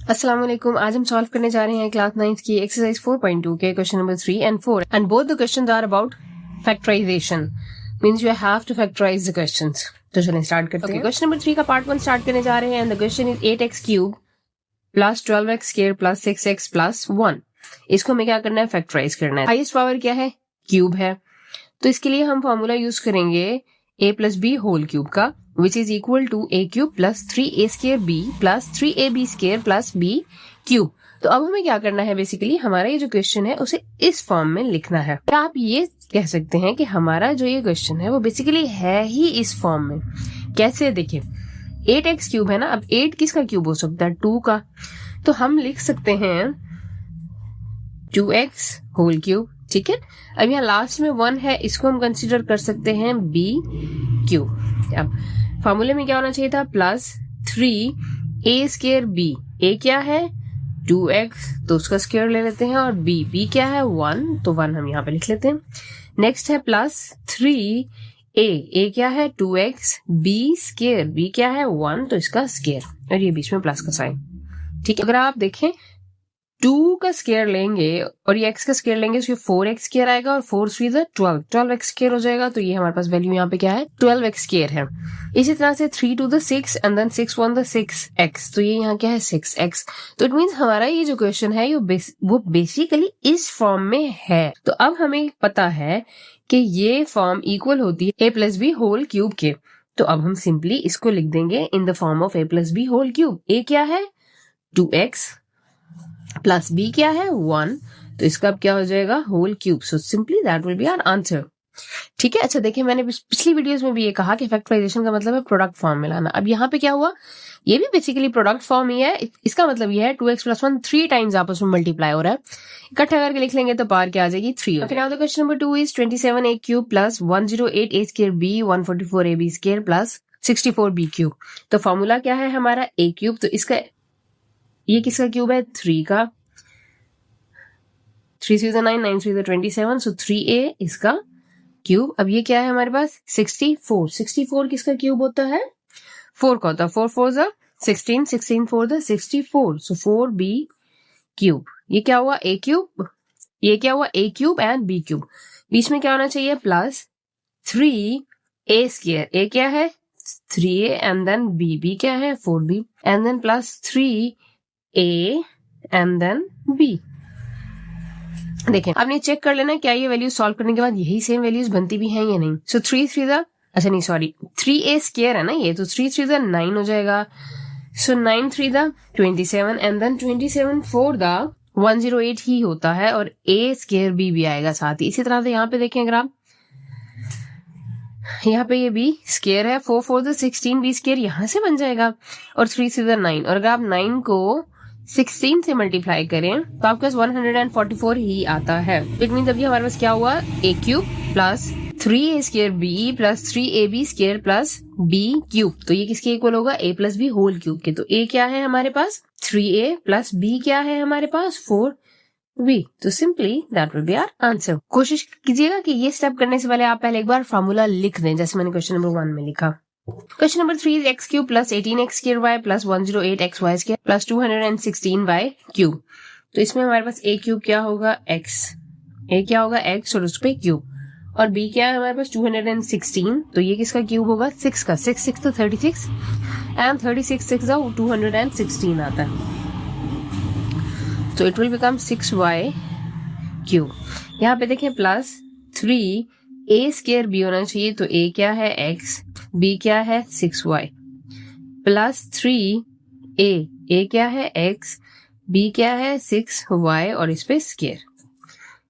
अस्सलाम वालेकुम। आज हम सॉल्व करने जा रहे हैं क्लास 9 की एक्सरसाइज 4.2 के question number 3 and 4 and both the questions are about factorization, means you have to factorize the questions. तो चलिए स्टार्ट करते हैं। क्वेश्चन नंबर 3 का पार्ट 1 स्टार्ट करने जा रहे हैं and the question is 8x cube plus 12x square plus 6x plus 1। इसको हमें क्या करना है? फैक्टराइज करना है। हाईएस्ट पावर क्या है? क्यूब है। तो इसके लिए हम फॉर्मूला यूज करेंगे a plus B whole cube का, which is equal to a cube plus 3a square b plus 3ab square plus b cube. तो अब हमें क्या करना है? बेसिकली हमारा ये जो क्वेश्चन है उसे इस फॉर्म में लिखना है। क्या आप ये कह सकते हैं कि हमारा जो ये क्वेश्चन है वो बेसिकली है ही इस फॉर्म में। कैसे? देखिए 8x क्यूब है ना, अब 8 किसका क्यूब हो सकता है? 2 का। तो हम लिख सकते हैं 2x होल क्यूब, ठीक है। अब यहाँ लास्ट में 1 है, इसको हम कंसीडर कर सकते हैं b क्यूब। अब फॉर्मूले में क्या होना चाहिए था? Plus 3a square b। a क्या है? 2x, तो उसका स्क्वायर ले लेते हैं, और b क्या है? 1, तो 1 हम यहाँ पे लिख लेते हैं। नेक्स्ट है प्लस 3a क्या है? 2x, b स्क्वायर b क्या है? 1, तो इसका स्क्वायर, और ये बीच में प्लस का साइन, ठीक है। अगर आप देखें 2 का स्क्वायर लेंगे और ये x का स्क्वायर लेंगे तो ये 4x स्क्वायर आएगा, और 4 3 12x स्क्वायर हो जाएगा। तो ये हमारे पास वैल्यू यहाँ पे क्या है? 12x स्क्वायर है। इसी तरह से 3 to the 6 and then 6 1 the 6x, तो ये यहाँ क्या है? 6x। तो इट मीन्स हमारा ये जो क्वेश्चन है वो बेसिकली इस फॉर्म में है। तो अब हमें पता है कि ये फॉर्म इक्वल होती है a plus B whole cube के। तो अब हम सिंपली इसको लिख देंगे in the form of a plus B whole cube. a क्या है? 2x प्लस b क्या है? 1, तो इसका अब क्या हो जाएगा? Whole cube. So simply that will be our answer, ठीक है। अच्छा देखिए, मैंने पिछली वीडियोस में भी ये कहा कि फैक्टराइजेशन का मतलब है प्रोडक्ट फॉर्म में लाना। अब यहाँ पे क्या हुआ? ये भी बेसिकली प्रोडक्ट फॉर्म ही है। इसका मतलब ये है 2x प्लस 1 3 टाइम्स आपस में मल्टीप्लाई हो रहा है। इकट्ठा करके लिख लेंगे तो पार क्या आ जाएगी? 3। Okay, now the question number 2 is 27a cube plus 108a square b 144ab square plus 64b cube. तो फॉर्मूला क्या है हमारा? a cube. तो इसका ये किसका क्यूब है? 3 का। 3 3 9 9 3 27, सो 3a इसका क्यूब। अब ये क्या है हमारे पास? 64। 64 किसका क्यूब होता है? 4 का होता है। 4 4 16, 16 4 64, सो 4b क्यूब। ये क्या हुआ? a cube. ये क्या हुआ? a cube and b cube. बीच में क्या होना चाहिए? Plus 3a square. a क्या है? 3a एंड देन b क्या है? 4b and then plus 3a and then b। देखें, आपने चेक कर लेना क्या ये वैल्यूज सॉल्व करने के बाद यही सेम वैल्यूज बनती भी हैं या नहीं। सो 3 3 अच्छा नहीं सॉरी 3a स्क्वायर है ना ये, तो 3 3 9 हो जाएगा। सो 9 3 27 एंड देन 27 4 108 ही होता है, और a स्क्वायर b भी आएगा साथ ही। इसी तरह से यहाँ पे देखें, अगर आप यहाँ पे ये b स्क्वायर है, 4 4 16 b स्क्वायर यहाँ से बन जाएगा, और 3 3 9। और अगर आप 9 को 16 से मल्टीप्लाई करें तो आपके पास 144 ही आता है। इट मीन्स अभी हमारे पास क्या हुआ? a cube plus 3a square b plus 3ab square plus b cube. तो ये किसके इक्वल होगा? a plus B whole cube के। तो a क्या है हमारे पास? 3a प्लस b क्या है हमारे पास? 4b। तो simply that will be our answer. कोशिश कीजिएगा कि ये स्टेप करने से पहले आप पहले एक बार फॉर्मूला लिख दें, जैसे मैंने क्वेश्चन नंबर 1 में लिखा। Question number 3 is x cube plus 18x square y plus 108xy square plus 216y cube. तो इसमें हमारे पास a क्यूब क्या होगा? x। a क्या होगा? x, और उस पे क्यूब, और b क्या है हमारे पास? 216। तो ये किसका क्यूब होगा? 6 का। 6 6 तो 36 एंड 36 6 216 आता है। तो it will become 6y cube. यहाँ पे देखें प्लस 3a स्क्वायर b होना चाहिए। तो a क्या है? x, b क्या है? 6y प्लस 3a क्या है? x, b क्या है? 6y, और इस पे स्क्वायर,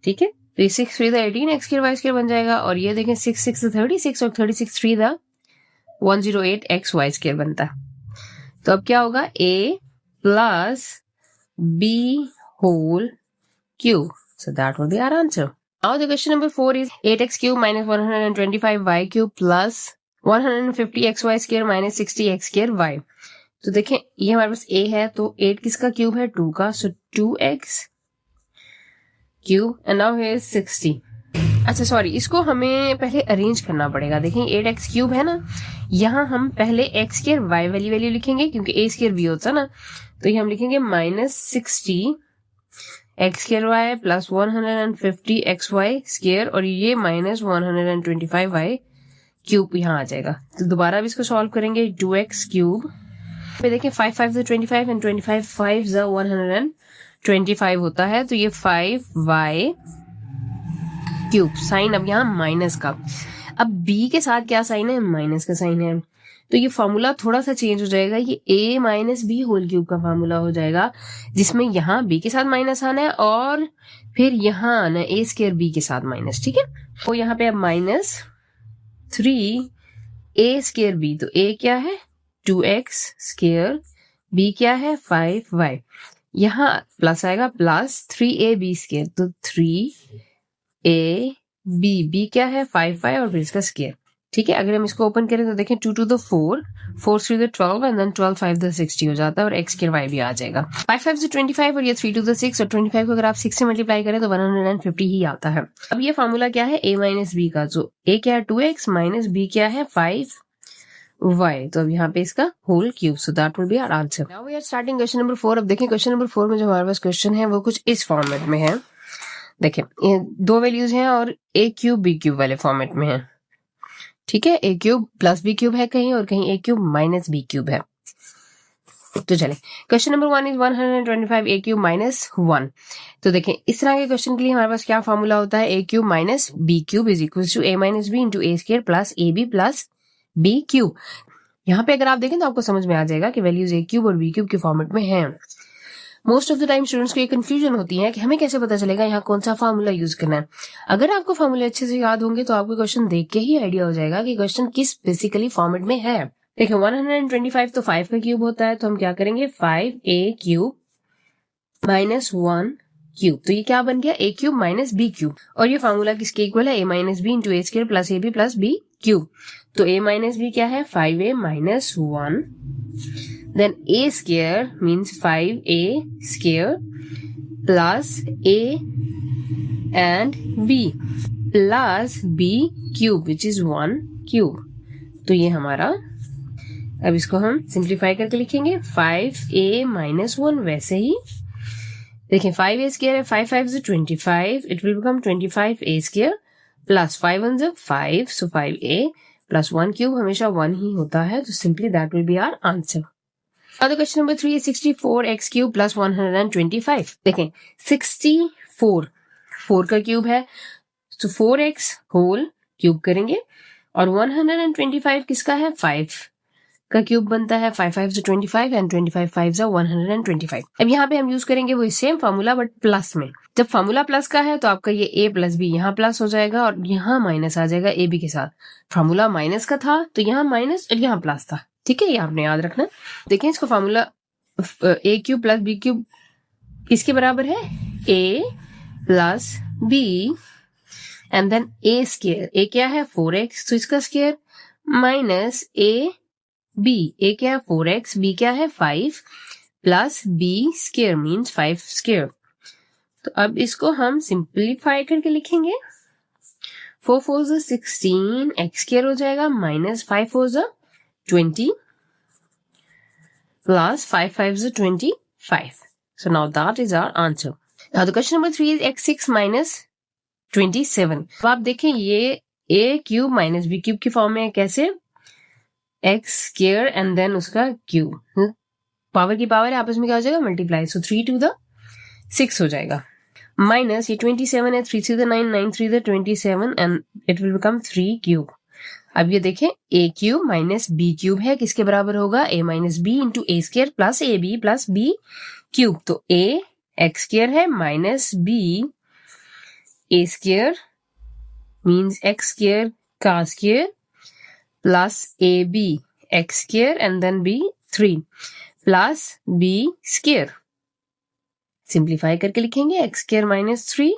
ठीक है। तो ये 6 3 18 x स्क्वायर y स्क्वायर बन जाएगा, और ये देखें 6 6 36 और 36 3 108 xy स्क्वायर बनता है। तो अब क्या होगा? a plus b whole cube. So that will be our answer. Now the question number 4 is 8x cube minus 125y cube plus 150xy square minus 60x square y. तो देखें ये हमारे पास a है, तो 8 किसका क्यूब है? 2 का। So 2x cube and now here is 60। अच्छा सॉरी, इसको हमें पहले अरेंज करना पड़ेगा। देखें 8x क्यूब है ना, यहाँ हम पहले x स्क्वायर y वाली वैल्यू लिखेंगे क्योंकि a स्क्वायर b होता है ना, तो ये हम लिखेंगे -60 X square Y plus 150 X Y square, और ये -125 वाई क्यूब यहाँ आ जाएगा। तो दोबारा भी इसको सॉल्व करेंगे, 2x क्यूब पे देखें 5 5 25 एंड 25 5 125 होता है, तो ये 5y क्यूब। साइन अब यहाँ माइनस का, अब b के साथ क्या साइन है, माइनस का साइन है, तो ये फॉर्मूला थोड़ा सा चेंज हो जाएगा, ये a minus B whole cube का फॉर्मूला हो जाएगा, जिसमें यहाँ b के साथ माइनस आना है और फिर यहाँ आना है a स्क्वायर b के साथ माइनस। ठीक है, तो यहाँ पे अब -3a स्क्वायर b, तो a क्या है 2x स्क्वायर, b क्या है 5y, यहाँ प्लस आएगा प्लस 3ab स्क्वायर, तो 3ab क्या है 5y और फिर इसका स्क्वायर। ठीक है, अगर हम इसको ओपन करें तो देखें 2 to the 4, 4 3 the 12 and then 12 5 the 60 हो जाता है, और x स्क्वायर y भी आ जाएगा। 5 5 से 25 और ये 3 to the 6, और 25 को अगर आप 6 से मल्टीप्लाई करें तो 150 ही आता है। अब ये फॉर्मूला क्या है, a माइनस बी का, जो a क्या है 2x माइनस b क्या है 5y, तो अब यहाँ पे इसका whole cube, so that will be our answer. Now we are starting question number 4। अब देखें क्वेश्चन नंबर 4 में जो हमारे पास क्वेश्चन है वो कुछ इस फॉर्मेट में है। देखें ये दो वैल्यूज हैं और a क्यूब b क्यूब वाले फॉर्मेट में है। ठीक है, a cube plus b cube है कहीं, और कहीं a cube minus b cube है। तो चले, question number 1 is 125 a cube minus 1। तो देखें इस तरह के क्वेश्चन के लिए हमारे पास क्या फॉर्मूला होता है, a cube minus b cube is equal to a minus b into a square plus ab plus b cube. यहाँ पे अगर आप देखें तो आपको समझ में आ जाएगा कि वैल्यूज a क्यूब और b क्यूब के फॉर्मेट में हैं। Most of the time students को ये कंफ्यूजन होती है कि हमें कैसे पता चलेगा यहाँ कौन सा फॉर्मूला यूज करना है। अगर आपको फॉर्मूले अच्छे से याद होंगे तो आपको क्वेश्चन देख के ही आइडिया हो जाएगा कि क्वेश्चन किस बेसिकली फॉर्मेट में है। देखिए 125 तो 5 का क्यूब होता है, तो हम क्या करेंगे 5a क्यूब माइनस 1 क्यूब, तो ये क्या बन गया a cube minus b cube, और ये फॉर्मूला किसके इक्वल है, a minus B into a square plus ab plus b cube. तो a माइनस बी क्या है 5a minus 1, then a square means 5a square plus a and b plus b cube which is 1 cube। तो ये हमारा, अब इसको हम simplify करके लिखेंगे 5a माइनस 1, वैसे ही देखें 5a स्क्वायर है 5 5 से 25, it will become 25a square plus 5 1 से 5, सो 5a प्लस 1 क्यूब हमेशा 1 ही होता है, तो simply that will be our answer. Now the question number 3 is 64x cube plus 125। देखें 64 4 का क्यूब है, तो 4x होल क्यूब करेंगे, और 125 किसका है 5 का क्यूब बनता है, 5 5 से 25 एंड 25 5 से 125। अब यहाँ पे हम यूज करेंगे वही सेम फॉर्मूला बट प्लस में। जब फॉर्मूला प्लस का है तो आपका ये a प्लस बी यहाँ प्लस हो जाएगा और यहाँ माइनस आ जाएगा ए बी के साथ। फॉर्मूला माइनस का था तो यहाँ माइनस और यहाँ प्लस था। ठीक है, ये आपने याद रखना। देखें इसको formula a cube plus B cube किसके बराबर है, a plus B and then a square. a क्या है 4x, तो इसका स्क्वायर माइनस a b क्या है 4x, b क्या है 5 plus b square means 5 square. तो अब इसको हम सिंप्लीफाई करके लिखेंगे, 4 4 16 x स्क्वायर हो जाएगा minus 5 4 20 plus 5 5 25. So now that is our answer. Now the question number 3 is x6 minus 27. तो आप देखें ये a cube minus b cube की फॉर्म में है। कैसे, x स्क्वायर एंड देन उसका क्यूब, पावर की पावर है, आपस में क्या हो जाएगा मल्टीप्लाई, सो 3 to the 6 हो जाएगा, माइनस ये 27 है, 3 3 the 9 9 3 the 27 and it will become 3 cube. अब ये देखें a cube minus b cube है, किसके बराबर होगा, a minus B into A square plus A B plus B cube. तो a x स्क्वायर है minus b a square means x square का square plus A B X square and then b 3 plus b square. Simplify करके लिखेंगे x square minus 3,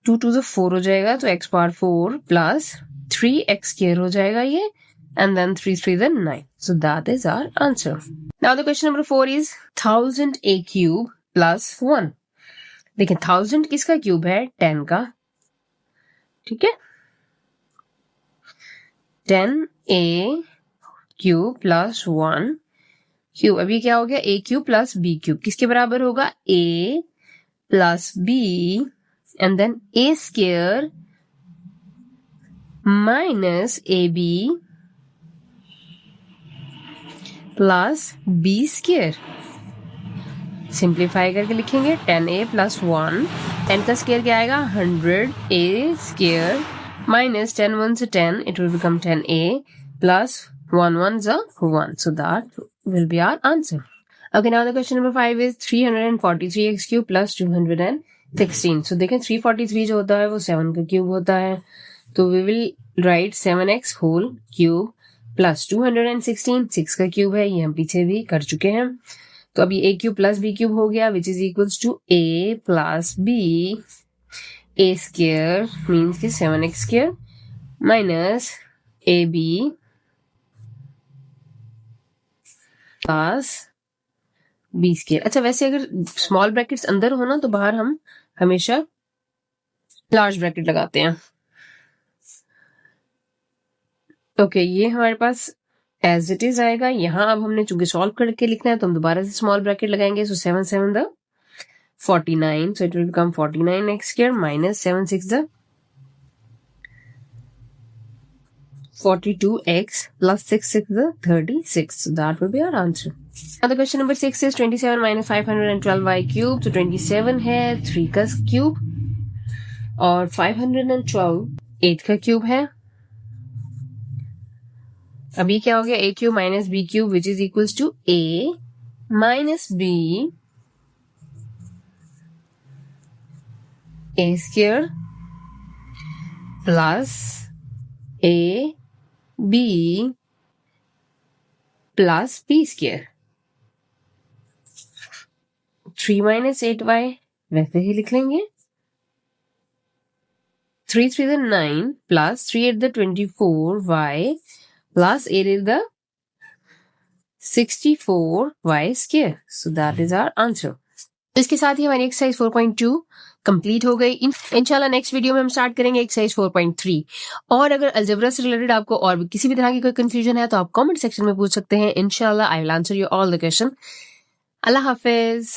2 to the 4 हो जाएगा, तो x power 4 plus 3x square हो जाएगा ये, and then 3 3 then 9. So that is our answer. Now the question number 4 is 1000 a cube plus 1. देखिए 1000 किसका क्यूब है, 10 का। ठीक है, 10 a क्यूब प्लस 1, क्यूब। अभी क्या हो गया, A cube plus B cube किसके बराबर होगा, A plus B and then A square minus A B plus B square. Simplify करके लिखेंगे 10a प्लस 1, 10 का स्क्वायर क्या आएगा 100, a स्क्वायर माइनस 10 1 से 10, it will become 10a plus 1 1 is 1, so that will be our answer. Okay, now the question number 5 is 343x cube plus 216. So देखें 343 जो होता है वो 7 का क्यूब होता है, तो we will write 7x whole cube plus 216 6 का क्यूब है, ये हम पीछे भी कर चुके हैं। तो अभी A cube plus B cube हो गया which is equals to A plus B, A square means की 7x square minus A B plus B square. अच्छा वैसे अगर स्मॉल ब्रैकेट्स अंदर हो ना तो बाहर हम हमेशा लार्ज ब्रैकेट लगाते हैं। ओके ये हमारे पास एज इट इज आएगा। यहाँ अब हमने चूंकि सॉल्व करके लिखना है तो हम दोबारा से स्मॉल ब्रैकेट लगाएंगे। सो 7 7 the 49, so it will become 49x square minus 7 6 the 42x plus 6 6 the 36. So that will be our answer. Now the question number 6 is 27 minus 512y cube. So 27 है 3 का क्यूब और 512 8 का क्यूब है। अभी क्या हो गया, A cube minus B cube which is equals to A minus B A square plus A B plus B square. 3 minus 8y वैसे ही लिख लेंगे। 3 3 the 9 plus 3 8 the 24y plus 8 is the 64y square. So that is our answer. इसके साथ ही हमारी exercise 4.2 complete हो गई। इंशाल्लाह next video में हम स्टार्ट करेंगे एक्सरसाइज 4.3। और अगर अलजेब्रा से रिलेटेड आपको और भी किसी भी तरह की कोई कंफ्यूजन है तो आप कमेंट सेक्शन में पूछ सकते हैं। इंशाल्लाह I will answer you all the question. Allah Hafiz.